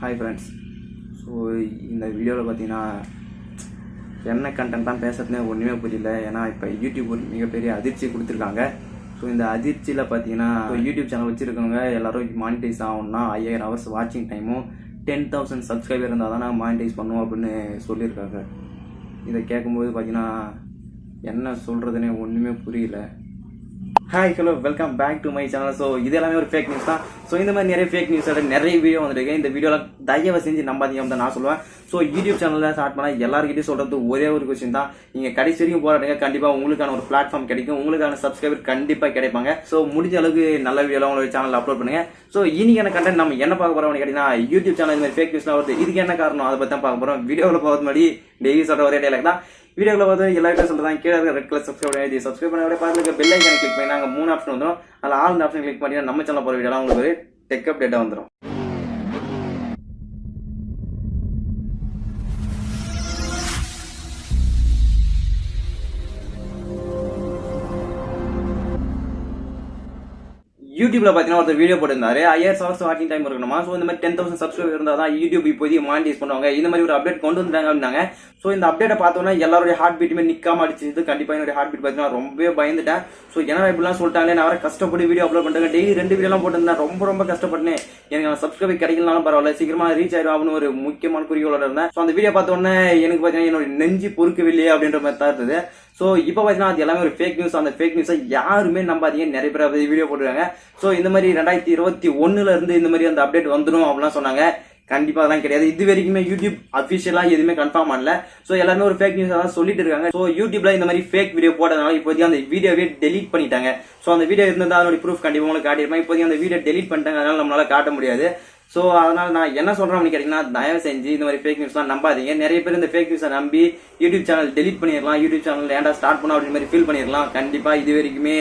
Hi friends. So இந்த வீடியோவில் பார்த்தீங்கன்னா என்ன கண்டென்ட் தான் பேசுறதுனே ஒன்றுமே புரியல. ஏன்னா இப்போ யூடியூப் ஒரு மிகப்பெரிய அதிர்ச்சி கொடுத்துருக்காங்க. ஸோ இந்த அதிர்ச்சியில் பார்த்தீங்கன்னா யூடியூப் சேனல் வச்சுருக்கவங்க எல்லோரும் மானிட்டைஸ் ஆகணும்னா 5000 ஹவர்ஸ் வாட்சிங் டைமும் 10,000 சப்ஸ்கிரைபர் இருந்தால் தான் நான் மானிட்டைஸ் பண்ணுவோம் அப்படின்னு சொல்லியிருக்காங்க. இதை கேட்கும்போது பார்த்தீங்கன்னா என்ன சொல்கிறதுனே ஒன்றுமே புரியல. Hi hello welcome back to my channel. So இது எல்லாமே ஒரு ஃபேக் நியூஸ் தான். ஸோ இந்த மாதிரி நிறைய ஃபேக் நியூஸோட நிறைய வீடியோ வந்துருக்கு. இந்த வீடியோவில் தயவு செஞ்சு நம்பாதீங்க தான் நான் சொல்லுவேன். ஸோ யூடியூப் சேனலில் ஸ்டார்ட் பண்ணால் எல்லாருக்கிட்டையும் சொல்கிறது ஒரே ஒரு கொஸ்டின் தான். நீங்கள் கடைசி வரைக்கும் போராடுங்க, கண்டிப்பாக உங்களுக்கான ஒரு பிளாட்ஃபார்ம் கிடைக்கும், உங்களுக்கான சப்ஸ்கிரைபர் கண்டிப்பாக கிடைப்பாங்க. ஸோ முடிஞ்ச அளவுக்கு நல்ல வீடியோலாம் உங்களோட சேனலில் அப்லோட் பண்ணுங்க. ஸோ இன்னைக்கான கண்டென்ட் நம்ம என்ன பார்க்க போகிறோம் கேட்டிங்கன்னா, யூடியூப் சேனல் இந்த மாதிரி ஃபேக் நியூஸ்லாம் வருது, இதுக்கு என்ன காரணம் அதை பற்றி தான் பார்க்க போகிறோம். வீடியோவில் போகிறது முன்னாடி டெய்லி சொல்கிற ஒரே டைலாக் தான். வீடியோவில் பார்த்து எல்லாருக்கும் சொல்றதான், கீழே இருக்க ரெட் கலர் சப்ஸ்கிரைப் பண்ணி பார்த்து பெல் ஐக்கான கிளிக் பண்ணி நாங்கள் 3 ஆப்ஷன் வந்துடும். அதில் ஆல் ஆப்ஷன் கிளிக் பண்ணி நம்ம சேனல் போகிற வீடியோலாம் உங்களுக்கு ஒரு டெக் அப்டேட்டாக வந்துடும். யூடியூப்ல பாத்தீங்கன்னா ஒருத்தர் வீடியோ போட்டிருந்தாரு, 5000 ஹவர்ஸ் வாட்சிங் டைம் இருக்கணுமா. ஸோ இந்த மாதிரி 10,000 சப்ஸ்கிரைபர் இருந்தால் தான் யூடியூப் இப்போதைக்கு மானிட்டைஸ் பண்ணுவாங்க. இந்த மாதிரி ஒரு அப்டேட் கொண்டு வந்துட்டாங்க அப்படின்னாங்க. ஸோ இந்த அப்டேட்டை பார்த்தோன்னா எல்லாருடைய ஹார்ட் பீட்டுமே நிற்காம அடிச்சிது. கண்டிப்பாக என்னுடைய ஹார்ட் பீட் பார்த்தீங்கன்னா ரொம்பவே பயந்துட்டேன். ஸோ என்ன இப்படிலாம் சொல்லிட்டாங்களே, நான் வர கஷ்டப்பட்டு வீடியோ அப்லோட் பண்ணுறேன், டெய்லி 2 வீடியோலாம் போட்டிருந்தேன், ரொம்ப கஷ்டப்பட்டேன். எனக்கு சப்ஸ்கிரைபர் கிடைக்கலனாலும் பரவாயில்ல, சீக்கிரமா ரீச் ஆயிடும் அப்படின்னு ஒரு முக்கியமான குறிக்கோளோட இருந்தேன். ஸோ அந்த வீடியோ பார்த்தோன்னே எனக்கு பார்த்தீங்கன்னா என்னோட நெஞ்சு பொறுக்கவில்லையே அப்படின்ற மாதிரி தான் இருந்தது. ஸோ இப்போ பார்த்தீங்கன்னா அது எல்லாமே ஒரு ஃபேக் நியூஸ். அந்த ஃபேக் நியூஸை யாருமே நம்பாதீங்க. நிறைய பேர் வீடியோ போட்டுருக்காங்க. ஸோ இந்த மாதிரி 2021 இருந்து இந்த மாதிரி அந்த அப்டேட் வந்துடும் அப்படிலாம் சொன்னாங்க. கண்டிப்பா அதெல்லாம் கிடையாது. இது வரைக்குமே யூடியூப் அபிஷியலா எதுவுமே கன்ஃபார்ம் பண்ணல. ஸோ எல்லாருமே ஒரு ஃபேக் நியூஸ் தான் சொல்லிட்டு இருக்காங்க. ஸோ யூடியூப்ல இந்த மாதிரி ஃபேக் வீடியோ போட்டதுனால இப்போதைக்கு அந்த வீடியோவே டெலீட் பண்ணிட்டாங்க. ஸோ அந்த வீடியோ இருந்தால் அதோட ப்ரூஃப் கண்டிப்பா உங்களுக்கு காட்டியிருப்பேன். இப்போதைக்கு அந்த வீடியோ டெலீட் பண்ணிட்டாங்க, அதனால நம்மளால காட்ட முடியாது. ஸோ அதனால நான் என்ன சொல்றேன் அப்படின்னு கேட்டீங்கன்னா, தயவு செஞ்சு இந்த மாதிரி ஃபேக் நியூஸ்லாம் நம்பாதீங்க. நிறைய பேர் இந்த ஃபேக் நியூஸை நம்பி யூடியூப் சேனல் டெலீட் பண்ணிடலாம், யூடியூப் சேனல் ஏன்டா ஸ்டார்ட் பண்ண அப்படின்னு மாதிரி ஃபீல் பண்ணிடலாம். கண்டிப்பா இது வரைக்குமே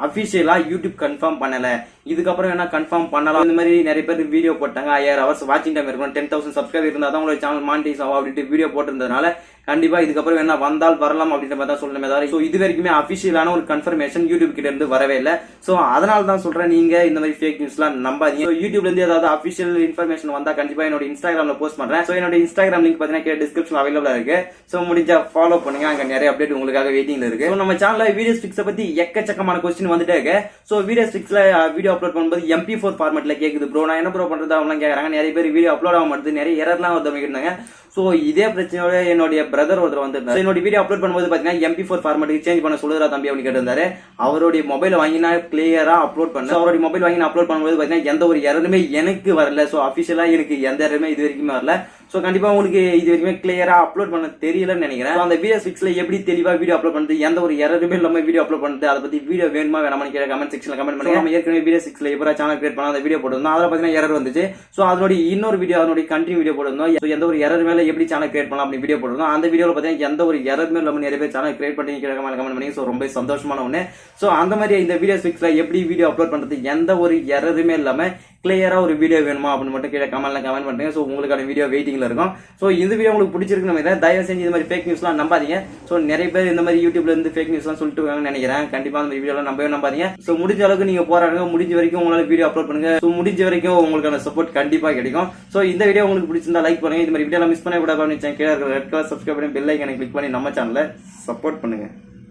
அபிஷியலா யூடியூப் கன்ஃபார்ம் பண்ணல. இதுக்கப்புறம் என்ன கன்ஃபார்ம் பண்ணலாம். இந்த மாதிரி நிறைய பேர் வீடியோ போட்டாங்க, 5000 ஹவர்ஸ் வாட்சிங் டைம் இருக்கணும், 10,000 சப்ஸ்கிரைபர் இருந்தால் தான் உங்களோட சேனல் மானிட்டைஸ் ஆகும் அப்படின்ட்டு வீடியோ போட்டிருந்ததுனால கண்டிப்பா இதுக்கப்புறம் என்ன வந்தால் வரலாம் அப்படின்ற மாதிரி தான் சொல்லணுமே தவிர ஸோ இது வரைக்குமே அபிஷியலான ஒரு கன்ஃபர்மேஷன் யூடியூப் கிட்ட இருந்து வரவே இல்லை. ஸோ அதனால தான் சொல்றேன், நீங்க இந்த மாதிரி ஃபேக் நியூஸ்லாம் நம்பாதீங்க. யூடியூப்ல இருந்து ஏதாவது அபிஷியல் இன்ஃபர்மேஷன் வந்தா கண்டிப்பா என்னோட இன்ஸ்டாகிராம்ல போஸ்ட் பண்றேன். ஸோ என்னோட இன்ஸ்டாகிராம் லிங்க் பாத்தீங்கன்னா டிஸ்கிரிப்ஷன் அவைலபிளா இருக்கு. ஸோ முடிஞ்சா ஃபாலோ பண்ணுங்க, அங்க நிறைய அப்டேட் உங்களுக்காக வெயிட்டிங்ல இருக்கு. ஸோ நம்ம சேனல்ல வீடியோ ஸ்டிக்ஸை பத்தி எக்கச்சக்கமான கொஸ்டின் வந்துட்டே இருக்கு. ஸோ வீடியோ ஸ்டிக்ஸ்ல வீடியோ அப்லோட் பண்ணும்போது MP4 ஃபார்மேட்ல கேக்குது ப்ரோ, நான் என்ன ப்ரோ பண்றது அவங்களாம் கேட்கறாங்க. நிறைய பேர் வீடியோ அப்லோட் ஆக மாட்டேது, நிறைய எரர்லாம் வந்து இருந்தாங்க. ஸோ இதே பிரச்சனையோட என்னுடைய பிரதர் ஒருத்தர் வந்திருந்தாரு. என்னோட வீடியோ அப்லோட் பண்ணும்போது பாத்தீங்கன்னா MP4 ஃபார்மேட்டுக்கு சேஞ்ச் பண்ண சொல்லுறா தம்பி அப்படின்னு கேட்டிருந்தாரு. அவருடைய மொபைல் வாங்கி நான் கிளியரா அப்லோட் பண்ணேன். அவருடைய மொபைல் வாங்கி நான் அப்லோட் பண்ணும்போது பாத்தீங்கன்னா எந்த ஒரு எரருமே எனக்கு வரல. ஸோ அபிஷியலா எனக்கு எந்த எரருமே இது வரைக்குமே வரல. ஸோ கண்டிப்பா உங்களுக்கு இது வரைக்குமே கிளியரா அப்லோட் பண்ண தெரியலன்னு நினைக்கிறேன். அந்த வீடியோ ஸ்டிக்ஸ்ல எப்படி தெளிவா வீடியோ அப்லோட் பண்ணுறது, எந்த ஒரு எரருமே இல்லாம வீடியோ அப்லோட் பண்ணுறது, அதை பத்தி வீடியோ வேணுமா வேணாமனு கேட்க கமெண்ட் செக்ஷன்ல கமெண்ட் பண்ணுங்க. நம்ம ஏற்கனவே வீடியோ 6ல எப்போ சேனல் கிரியேட் பண்ணா அந்த வீடியோ போட்டிருந்தோம், அதில் பாத்தீங்கன்னா எரர் வந்துச்சு. ஸோ அதனுடைய இன்னொரு வீடியோ, அதனுடைய கண்டினியூ வீடியோ போட்டிருந்தோம். ஸோ எந்த ஒரு எரர் மேல எப்படி சேனல் கிரியேட் பண்ணலாம் அப்படி வீடியோ போட்டிருந்தோம். அந்த வீடியோல பாத்தீங்கன்னா எந்த ஒரு எரருமே இல்லாம நிறைய பேர் சேனல் கிரியேட் பண்ணி கமெண்ட் பண்ணி. ஸோ ரொம்ப சந்தோஷமான ஒண்ணு. ஸோ அந்த மாதிரி இந்த வீடியோ ஸ்டிக்ஸ்ல எப்படி வீடியோ அப்லோட் பண்றது, எந்த ஒரு எரருமே இல்லாம கிளியரா ஒரு வீடியோ வேணுமா அப்படின்னு மட்டும் கீழே கமெண்ட் பண்ணுங்க. ஸோ உங்களுக்கான வீடியோ வெயிட்டிங்ல இருக்கும். ஸோ இந்த வீடியோ உங்களுக்கு பிடிச்சிருக்கு நம்ம தயவு செஞ்சு இந்த மாதிரி ஃபேக் நியூஸ்லாம் நம்பாதீங்க. ஸோ நிறைய பேர் இந்த மாதிரி யூடியூப்ல இருந்து ஃபேக் நியூஸ்லாம் சொல்லிட்டு இருக்காங்கன்னு நினைக்கிறேன். கண்டிப்பா அந்த வீடியோலாம் நம்பாதீங்க. ஸோ முடிஞ்ச அளவுக்கு நீங்க போராடுங்க, முடிஞ்ச வரைக்கும் உங்களால வீடியோ அப்லோட் பண்ணுங்க. ஸோ முடிஞ்ச வரைக்கும் உங்களுக்கான சப்போர்ட் கண்டிப்பா கிடைக்கும். ஸோ இந்த வீடியோ உங்களுக்கு பிடிச்சிருந்தா லைக் பண்ணுங்க. இந்த மாதிரி வீடியோ மிஸ் பண்ண கூடாது. கீழே ரெட் கலர் சப்ஸ்கிரைப் பண்ணி பெல் ஐக்கானை கிளிக் பண்ணி நம்ம சேனலை சப்போர்ட் பண்ணுங்க.